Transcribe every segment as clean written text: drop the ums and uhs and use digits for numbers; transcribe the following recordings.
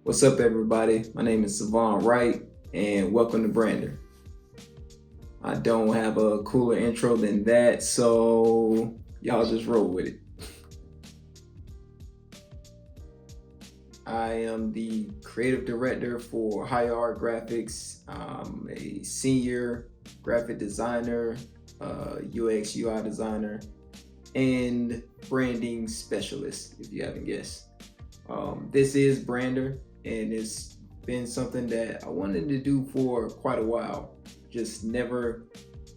What's up, everybody? My name is Savaughn Wright, and welcome to Brander. I don't have a cooler intro than that, so y'all just roll with it. I am the creative director for High Art Graphics. I'm a senior graphic designer, UX UI designer, and branding specialist, if you haven't guessed. This is Brander, and it's been something that I wanted to do for quite a while. Just never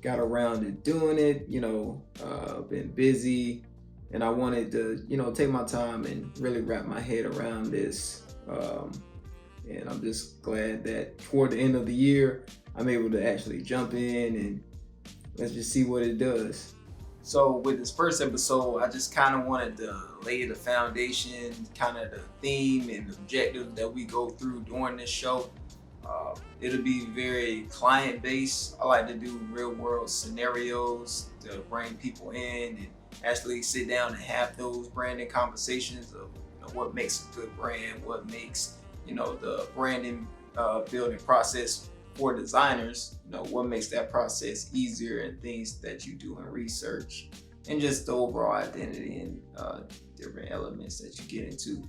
got around to doing it. Been busy, and I wanted to, take my time and really wrap my head around this. And I'm just glad that toward the end of the year, I'm able to actually jump in and let's just see what it does. So with this first episode, I just kind of wanted to lay the foundation, kind of the theme and the objective that we go through during this show. It'll be very client-based. I like to do real-world scenarios to bring people in and actually sit down and have those branding conversations of what makes a good brand, what makes the branding building process for designers, what makes that process easier, and things that you do in research, and just the overall identity and different elements that you get into.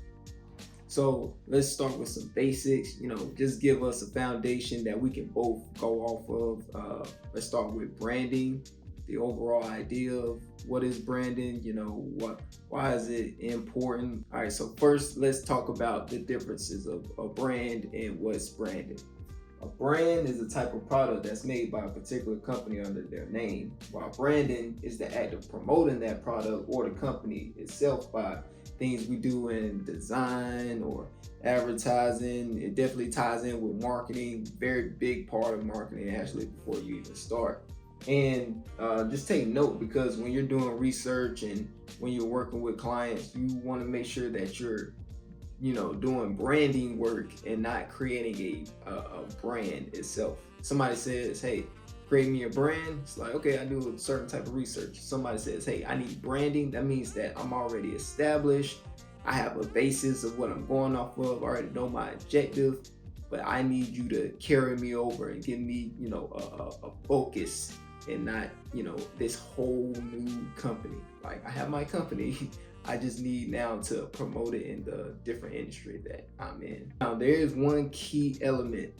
So let's start with some basics, just give us a foundation that we can both go off of. Let's start with branding, the overall idea of what is branding, why is it important? All right, so first let's talk about the differences of a brand and what's branding. A brand is a type of product that's made by a particular company under their name, while branding is the act of promoting that product or the company itself by things we do in design or advertising. It definitely ties in with marketing, very big part of marketing actually before you even start. And just take note, because when you're doing research and when you're working with clients, you want to make sure that you're doing branding work and not creating a brand itself. Somebody says, hey, create me a brand. It's like, okay, I do a certain type of research. Somebody says, hey, I need branding. That means that I'm already established. I have a basis of what I'm going off of. I already know my objective, but I need you to carry me over and give me, a focus and not, this whole new company. Like, I have my company. I just need now to promote it in the different industry that I'm in. Now, there is one key element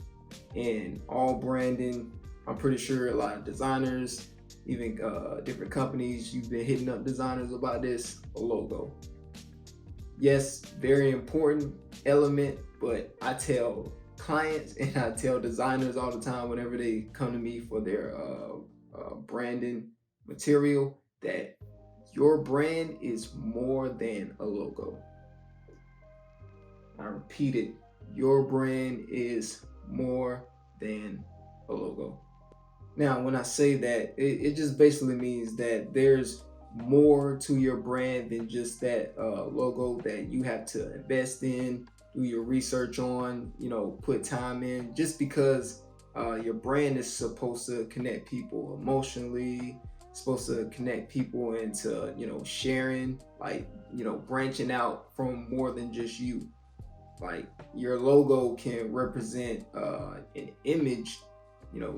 in all branding. I'm pretty sure a lot of designers, even different companies, you've been hitting up designers about this: a logo. Yes, very important element, but I tell clients and I tell designers all the time whenever they come to me for their branding material that your brand is more than a logo. I repeat it, your brand is more than a logo. Now, when I say that, it just basically means that there's more to your brand than just that logo that you have to invest in, do your research on, put time in. Just because your brand is supposed to connect people emotionally, supposed to connect people into sharing, like branching out from more than just you. Like, your logo can represent an image,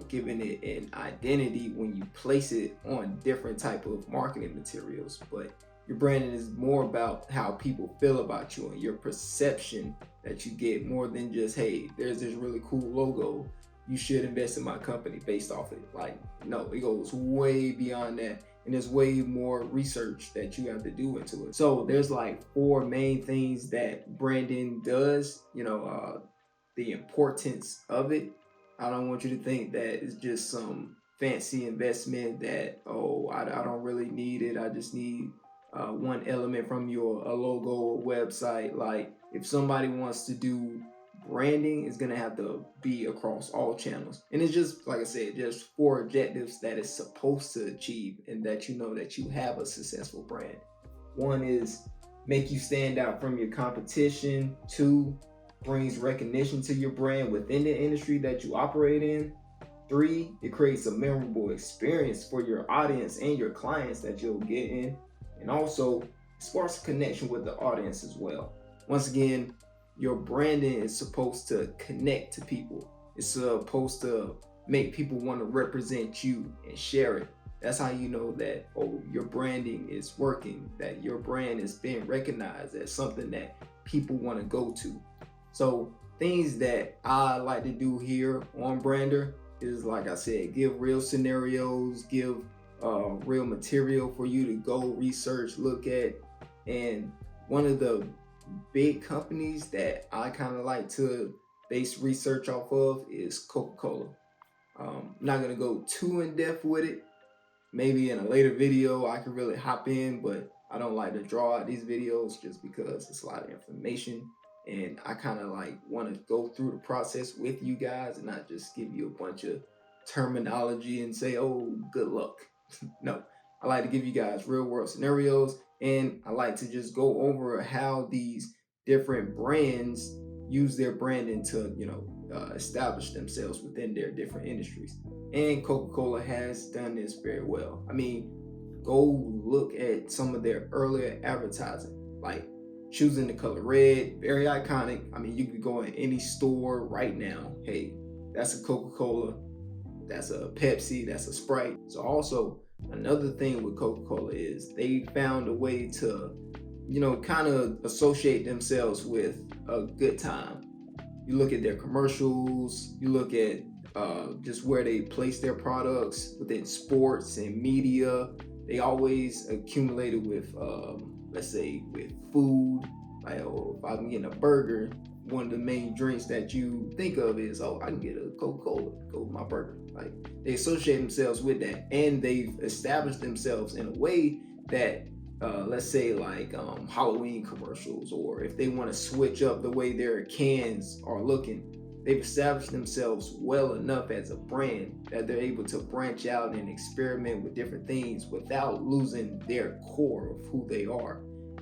giving it an identity when you place it on different type of marketing materials. But your branding is more about how people feel about you and your perception that you get, more than just, hey, there's this really cool logo, you should invest in my company based off it. Like, no, it goes way beyond that, and there's way more research that you have to do into it. So there's like 4 main things that branding does. The importance of it. I don't want you to think that it's just some fancy investment that, I don't really need it. I just need one element from a logo or website. Like, if somebody wants to do branding, is going to have to be across all channels, and it's just, like I said, just 4 objectives that it's supposed to achieve, and that that you have a successful brand. 1 is make you stand out from your competition. 2, brings recognition to your brand within the industry that you operate in. 3, it creates a memorable experience for your audience and your clients that you'll get in, and also sparks a connection with the audience as well. Once again, your branding is supposed to connect to people. It's supposed to make people want to represent you and share it. That's how you know that, oh, your branding is working, that your brand is being recognized as something that people want to go to. So things that I like to do here on Brander is, like I said, give real scenarios, give real material for you to go research, look at. And one of the big companies that I kind of like to base research off of is Coca-Cola. Not gonna go too in depth with it. Maybe in a later video I can really hop in, but I don't like to draw out these videos just because it's a lot of information, and I kind of like want to go through the process with you guys and not just give you a bunch of terminology and say, oh, good luck. No, I like to give you guys real world scenarios, and I like to just go over how these different brands use their branding to, establish themselves within their different industries. And Coca-Cola has done this very well. I mean, go look at some of their earlier advertising, like choosing the color red, very iconic. I mean, you could go in any store right now. Hey, that's a Coca-Cola, that's a Pepsi, that's a Sprite. So also another thing with Coca-Cola is they found a way to, kind of associate themselves with a good time. You look at their commercials, you look at just where they place their products within sports and media. They always accumulated with, let's say, with food. Like, oh, if I'm getting a burger, one of the main drinks that you think of is, oh, I can get a Coca-Cola, go with my burger. Like, they associate themselves with that, and they've established themselves in a way that, let's say, like Halloween commercials, or if they want to switch up the way their cans are looking, they've established themselves well enough as a brand that they're able to branch out and experiment with different things without losing their core of who they are.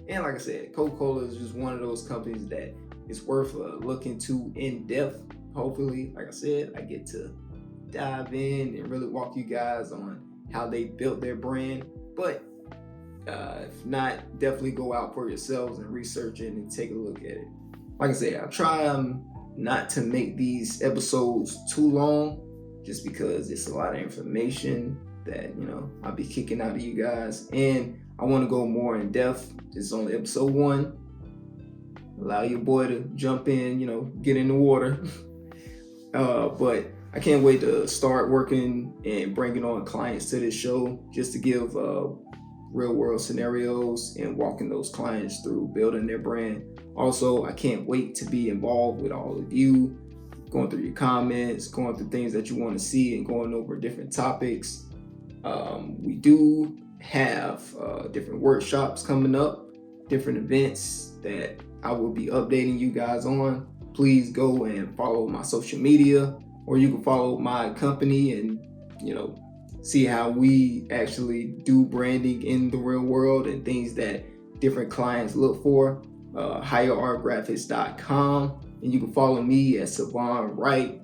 And like I said, Coca-Cola is just one of those companies that is worth looking to in depth. Hopefully, like I said, I get to dive in and really walk you guys on how they built their brand. But if not, definitely go out for yourselves and research it and take a look at it. Like I said, I'll try not to make these episodes too long, just because it's a lot of information that I'll be kicking out to you guys, and I want to go more in depth. This is only episode 1. Allow your boy to jump in, get in the water. But I can't wait to start working and bringing on clients to this show, just to give real world scenarios and walking those clients through building their brand. Also, I can't wait to be involved with all of you, going through your comments, going through things that you want to see, and going over different topics. We do have different workshops coming up, different events that I will be updating you guys on. Please go and follow my social media, or you can follow my company and see how we actually do branding in the real world and things that different clients look for. HigherArtGraphics.com, and you can follow me at Savaughn Wright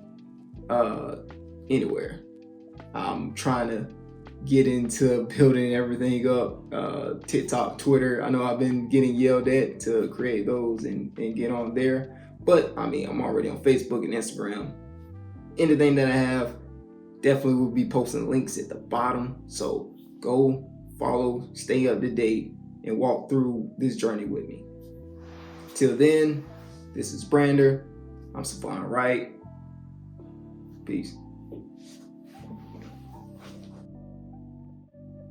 anywhere. I'm trying to get into building everything up. TikTok, Twitter. I know I've been getting yelled at to create those and get on there, but I mean, I'm already on Facebook and Instagram. Anything that I have, definitely will be posting links at the bottom. So go follow, stay up to date, and walk through this journey with me. Till then, this is Brander. I'm Savaughn Wright. Peace.